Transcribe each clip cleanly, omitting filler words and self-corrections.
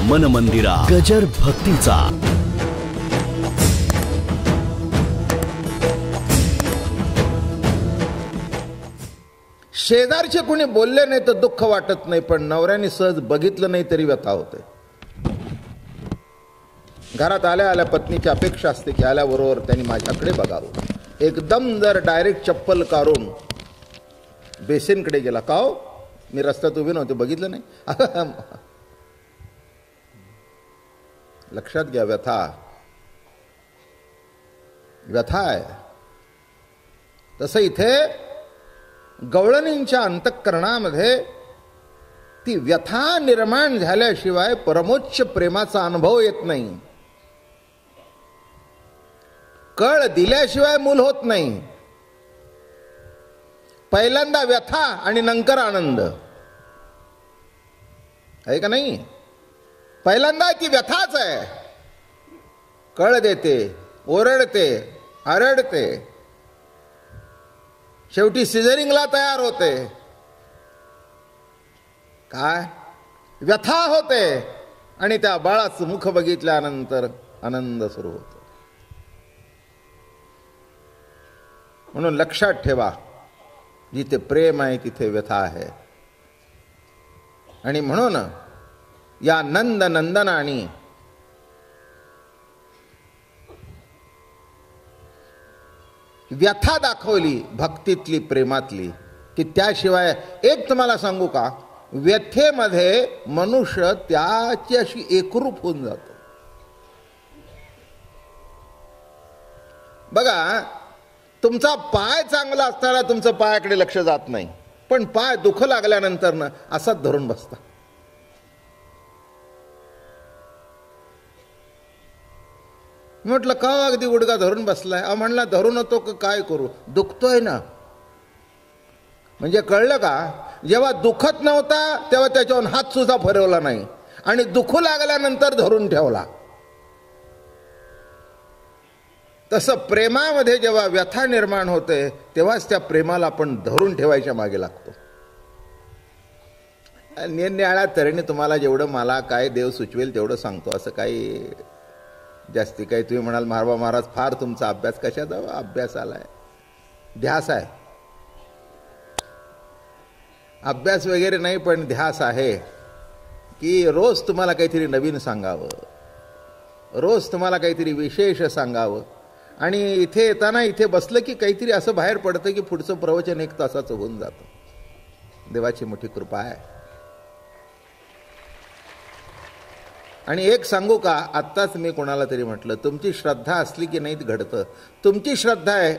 मन मंदिरा गजर भक्तीचा. शेजारचे कोणी बोलले नाही तर दुःख वाटत नाही, पण नवऱ्याने सहज बघितलं नाही तरी व्यथा होते. घरात आल्या आल्या पत्नीची अपेक्षा असते की आल्याबरोबर त्यांनी माझ्याकडे बघावं. एकदम जर डायरेक्ट चप्पल काढून बेसिनकडे गेला, का हो मी रस्त्यात उभे नव्हते बघितलं नाही. लक्षात घ्या, व्यथा व्यथा आहे. तसं इथे गवळणींच्या अंतःकरणामध्ये ती व्यथा निर्माण झाल्याशिवाय परमोच्च प्रेमाचा अनुभव येत नाही. कळ दिल्याशिवाय मूल होत नाही. पहिल्यांदा व्यथा आणि नंतर आनंद आहे का नाही. पहिल्यांदा ती व्यथाच आहे. कळ देते, ओरडते, आरडते, शेवटी सिझरिंगला तयार होते. काय व्यथा होते आणि त्या बाळाचं मुख बघितल्यानंतर आनंद सुरू होतो. म्हणून लक्षात ठेवा, जिथे प्रेम आहे तिथे व्यथा आहे. आणि म्हणून या नंद नंदनानी व्यथा दाखवली भक्तीतली, प्रेमातली, की त्याशिवाय एक तुम्हाला सांगू का, व्यथेमध्ये मनुष्य त्याची अशी एकरूप होऊन जातो. बघा, तुमचा पाय चांगला असताना तुमचं पायाकडे लक्ष जात नाही, पण पाय दुख लागल्यानंतर ना असाच धरून बसता. म्हटलं का अगदी गुडगा धरून बसलाय. म्हणला धरू नव्हतो का, काय करू, दुखतोय ना. म्हणजे कळलं का, जेव्हा दुखत नव्हता तेव्हा त्याच्यावर हात सुद्धा फिरवला नाही, आणि दुखू लागल्यानंतर धरून ठेवला. तसं प्रेमामध्ये जेव्हा व्यथा निर्माण होते तेव्हाच त्या प्रेमाला आपण धरून ठेवायच्या मागे लागतो. निरनिराळ्या तऱ्हेने तुम्हाला जेवढं मला काय देव सुचवेल तेवढं सांगतो. असं काही जास्ती काही तुम्ही म्हणाल महाराज महाराज फार तुमचा अभ्यास, कशाचा अभ्यास आलाय, ध्यास आहे. अभ्यास वगैरे नाही, पण ध्यास आहे की रोज तुम्हाला काहीतरी नवीन सांगावं, रोज तुम्हाला काहीतरी विशेष सांगावं. आणि इथे येताना इथे बसलं की काहीतरी असं बाहेर पडतं की पुढचं प्रवचन 1 तासाचं होऊन जातं. देवाची मोठी कृपा आहे. आणि एक सांगू का, आत्ताच मी कोणाला तरी म्हटलं, तुमची श्रद्धा असली की नाही घडतं. तुमची श्रद्धा आहे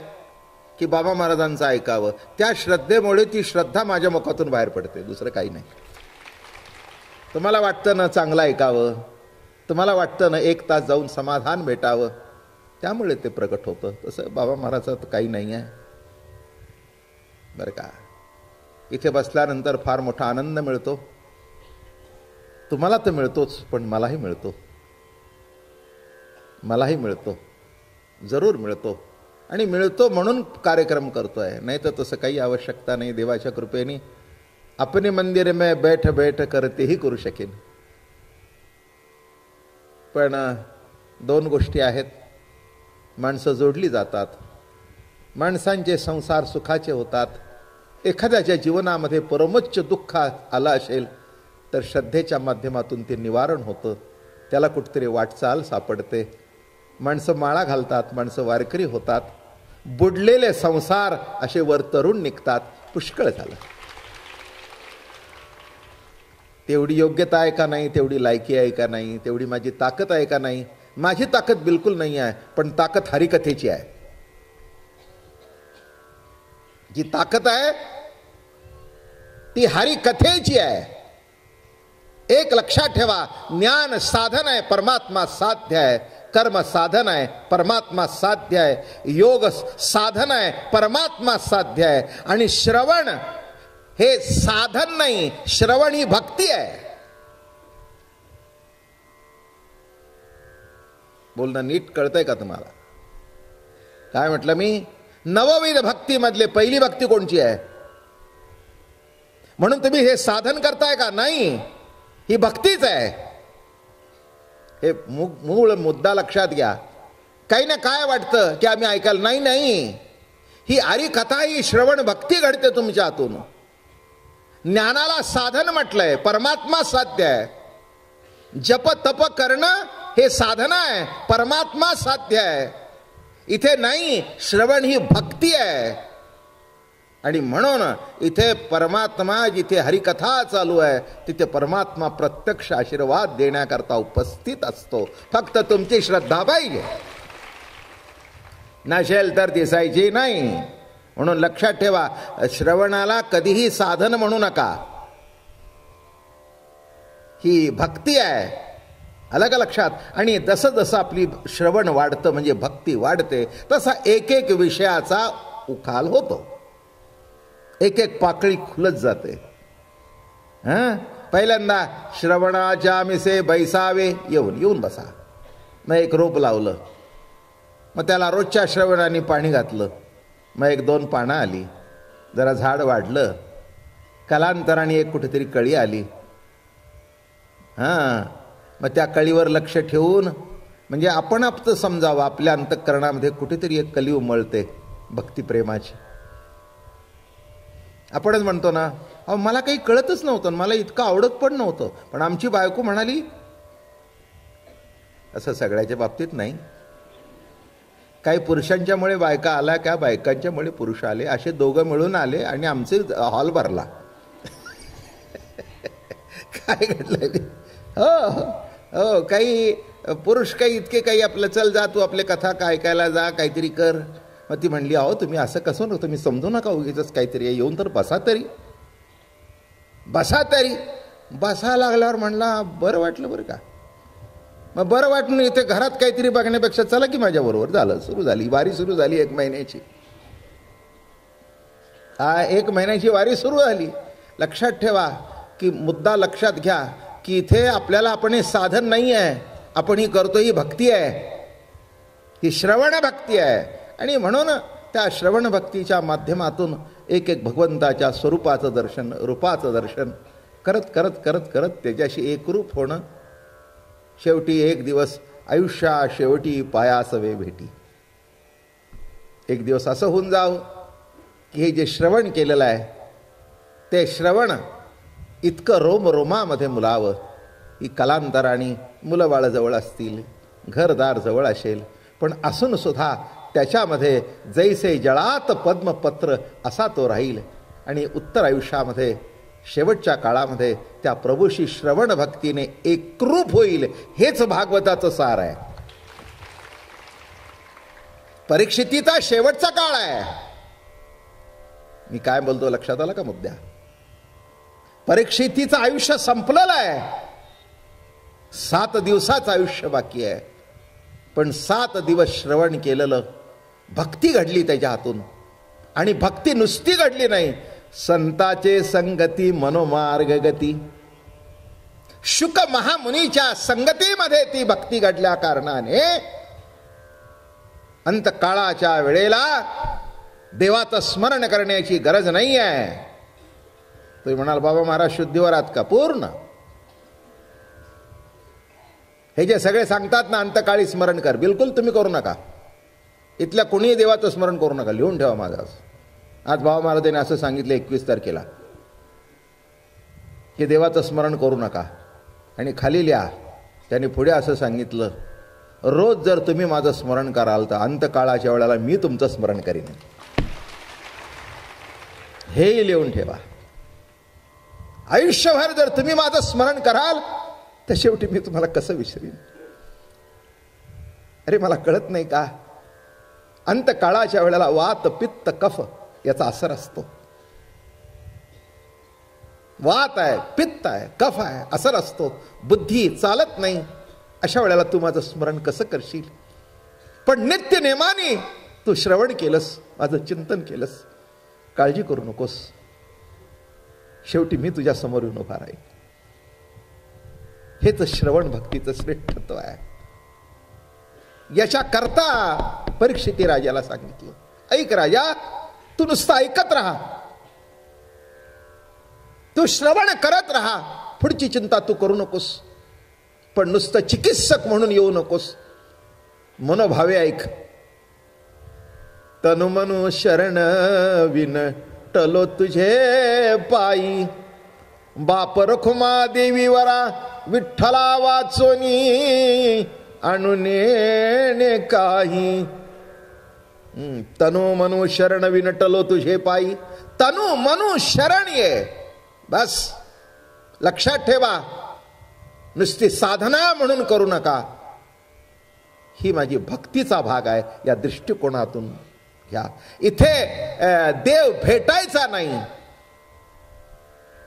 की बाबा महाराजांचं ऐकावं, त्या श्रद्धेमुळे ती श्रद्धा माझ्या मुखातून बाहेर पडते, दुसरं काही नाही. तुम्हाला वाटतं ना चांगलं ऐकावं, तुम्हाला वाटतं ना 1 तास जाऊन समाधान भेटावं, त्यामुळे ते प्रकट होतं. तसं बाबा महाराजाचं काही नाही आहे बरं का. इथे बसल्यानंतर फार मोठा आनंद मिळतो. तुम्हाला तर मिळतोच, पण मलाही मिळतो, मलाही मिळतो, जरूर मिळतो. आणि मिळतो म्हणून कार्यक्रम करतोय, नाही तर तसं काही आवश्यकता नाही. देवाच्या कृपेने अपने मंदिर में बैठ बैठ करतेही करू शकेन. पण 2 गोष्टी आहेत. माणसं जोडली जातात, माणसांचे संसार सुखाचे होतात. एखाद्याच्या जीवनामध्ये परमोच्च दुःख आलं असेल तर श्रद्धेच्या माध्यमातून ते निवारण होतं, त्याला कुठेतरी वाटचाल सापडते. माणसं माळा घालतात, माणसं वारकरी होतात, बुडलेले संसार असे वर तरुण निघतात. पुष्कळ झालं. तेवढी योग्यता आहे का नाही, तेवढी लायकी आहे का नाही, तेवढी माझी ताकद आहे का नाही. माझी ताकद बिलकुल नाही आहे, पण ताकद हरिकथेची आहे. जी ताकद आहे ती हरिकथेची आहे. एक लक्षात ठेवा, ज्ञान साधन आहे, परमात्मा साध्य आहे. कर्म साधन आहे, परमात्मा साध्य आहे. योग साधन आहे, परमात्मा साध्य आहे. आणि श्रवण हे साधन नाही, श्रवण ही भक्ती आहे. बोलणं नीट कळतंय का तुम्हाला? काय म्हटलं मी? नवविध भक्ती मधले पहिली भक्ती कोणची आहे? म्हणून तुम्ही हे साधन करताय का? नाही, ही भक्तीच आहे. हे मूळ मुद्दा लक्षात घ्या. काही ना काय वाटतं की आम्ही ऐकायला, नाही नाही, ही हरिकथा, ही श्रवण भक्ती घडते तुमच्या हातून. ज्ञानाला साधन म्हटलंय, परमात्मा साध्य आहे. जप तप करणं हे साधना आहे, परमात्मा साध्य आहे. इथे नाही, श्रवण ही भक्ती आहे. आणि म्हणून इथे परमात्मा, जिथे हरिकथा चालू आहे तिथे परमात्मा प्रत्यक्ष आशीर्वाद देण्याकरता उपस्थित असतो. फक्त तुमची श्रद्धा पाहिजे. नसेल तर दिसायची नाही. म्हणून लक्षात ठेवा, श्रवणाला कधीही साधन म्हणू नका. ही भक्ती आहे, अलग लक्षात. आणि जसं जसं आपली श्रवण वाढतं म्हणजे भक्ती वाढते, तसा एक एक विषयाचा उखाल होतो, एक एक पाकळी खुलत जाते. पहिल्यांदा श्रवणाच्या मिसे बैसावे, येऊन बसा. मग एक रोप लावलं, मग त्याला रोजच्या श्रवणाने पाणी घातलं, मग 1-2 पानं आली, जरा झाड वाढलं. कालांतराने एक कुठेतरी कळी आली. मग त्या कळीवर लक्ष ठेवून, म्हणजे आपण आपलं समजावं, आपल्या अंतःकरणामध्ये कुठेतरी एक कली उमळते भक्तिप्रेमाची. आपणच म्हणतो ना, अहो मला काही कळतच नव्हतं, मला इतकं आवडत पण नव्हतं, पण आमची बायको म्हणाली. असं सगळ्याच्या बाबतीत नाही. काही पुरुषांच्यामुळे बायका आल्या, त्या बायकांच्यामुळे पुरुष आले, असे दोघं मिळून आले आणि आमचे हॉल भरला. काय घडलं? हो, काही पुरुष काही इतके काही आपलं, चल जा तू आपले कथा ऐकायला जा, काहीतरी कर. मग ती म्हणली, अहो तुम्ही असं कसं नव्हतं, तुम्ही समजू नका उगीच काहीतरी, येऊन तर बसा तरी. बसा लागल्यावर म्हणला, बरं वाटलं बरं का. मग बरं वाटून इथे घरात काहीतरी बघण्यापेक्षा चला की माझ्याबरोबर. झालं, सुरू झाली वारी, सुरू झाली 1 महिन्याची. 1 महिन्याची वारी सुरू झाली. लक्षात ठेवा की मुद्दा लक्षात घ्या की इथे आपल्याला आपण हे साधन नाही आहे, आपण ही करतो ही भक्ती आहे, ही श्रवण भक्ती आहे. आणि म्हणून त्या श्रवण भक्तीच्या माध्यमातून एक एक भगवंताच्या स्वरूपाचं दर्शन, रूपाचं दर्शन करत करत करत करत त्याच्याशी एकरूप होणं. शेवटी एक दिवस आयुष्या शेवटी पायासवे भेटी. एक दिवस असं होऊन जावं की हे जे श्रवण केलेलं आहे ते श्रवण इतकं रोमरोमामध्ये मुलावं की कालांतराने मुलं बाळं जवळ असतील, घरदार जवळ असेल, पण असून सुद्धा त्याच्यामध्ये जैसे जळात पद्मपत्र असा तो राहील. आणि उत्तर आयुष्यामध्ये शेवटच्या काळामध्ये त्या प्रभूशी श्रवण भक्तीने एकरूप होईल. हेच भागवताचं सार आहे. परीक्षितीचा शेवटचा काळ आहे. मी काय बोलतो लक्षात आला का मुद्दा? परीक्षितीचं आयुष्य संपलेलं आहे. 7 दिवसाचं आयुष्य बाकी आहे. पण 7 दिवस श्रवण केलेलं, भक्ती घडली त्याच्या हातून. आणि भक्ती नुसती घडली नाही, संताचे संगती मनोमार्ग गती. शुक महामुनीच्या संगतीमध्ये ती भक्ती घडल्या कारणाने अंतकाळाच्या वेळेला देवाचं स्मरण करण्याची गरज नाही आहे. तुम्ही म्हणाल, बाबा महाराज शुद्धीवर आहात का? पूर्ण. हे जे सगळे सांगतात ना अंतकाळी स्मरण कर, बिलकुल तुम्ही करू नका. इथल्या कोणीही देवाचं स्मरण करू नका. लिहून ठेवा माझं. आज बाबा महाराजांनी असं सांगितलं 21 तारखेला की देवाचं स्मरण करू नका. आणि खाली लिहा, त्यांनी पुढे असं सांगितलं, रोज जर तुम्ही माझं स्मरण कराल तर अंतकाळाच्या वेळेला मी तुमचं स्मरण करीन. हे लिहून ठेवा. आयुष्यभर जर तुम्ही माझं स्मरण कराल तर शेवटी मी तुम्हाला कसं विसरीन? अरे मला कळत नाही का? अंतकाळाच्या वेळेला वात पित्त कफ याचा असर असतो. वात आहे, पित्त आहे, कफ आहे, असर असतो. बुद्धी चालत नाही. अशा वेळेला तू माझं स्मरण कसं करशील? पण नित्य नेमाने तू श्रवण केलंस, माझं चिंतन केलंस, काळजी करू नकोस. शेवटी मी तुझ्या समोर येऊन उभा राहील. हेच श्रवण भक्तीचं श्रेष्ठत्व आहे. याच्या करता परीक्षिती राजाला सांगितलं, ऐक राजा, तू नुसतं ऐकत राहा, तू श्रवण करत राहा, पुढची चिंता तू करू नकोस. पण नुसतं चिकित्सक म्हणून येऊ नकोस. मनोभावे ऐक. तनु मनु शरण विनटलो तुझे पायी, बाप रखुमा देवी वरा विठ्ठला वाचोनी, आणुने काही. तनु मनु शरण विनटलो तुझे पायी. तनु मनु शरण ये. बस लक्षात ठेवा, नुसती साधना म्हणून करू नका. ही माझी भक्तीचा भाग आहे. या दृष्टिकोनातून घ्या. इथे देव भेटायचा नाही,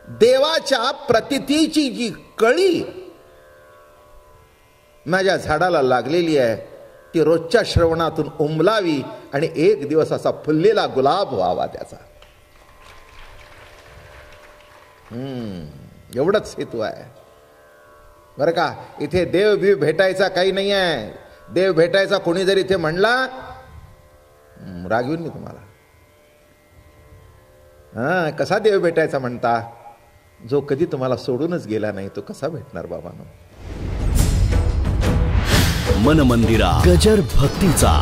देवाच्या प्रतितीची जी कळी माझ्या झाडाला लागलेली आहे ती रोजच्या श्रवणातून उमलावी आणि एक दिवस असा फुललेला गुलाब व्हावा त्याचा. एवढंच हेतू आहे बरं का. इथे देव बिव भेटायचा काही नाही आहे. देव भेटायचा कोणी जरी इथे म्हणला, रागवीन मी तुम्हाला. कसा देव भेटायचा म्हणता? जो कधी तुम्हाला सोडूनच गेला नाही तो कसा भेटणार बाबांनो. मन मंदिरा गजर भक्तीचा.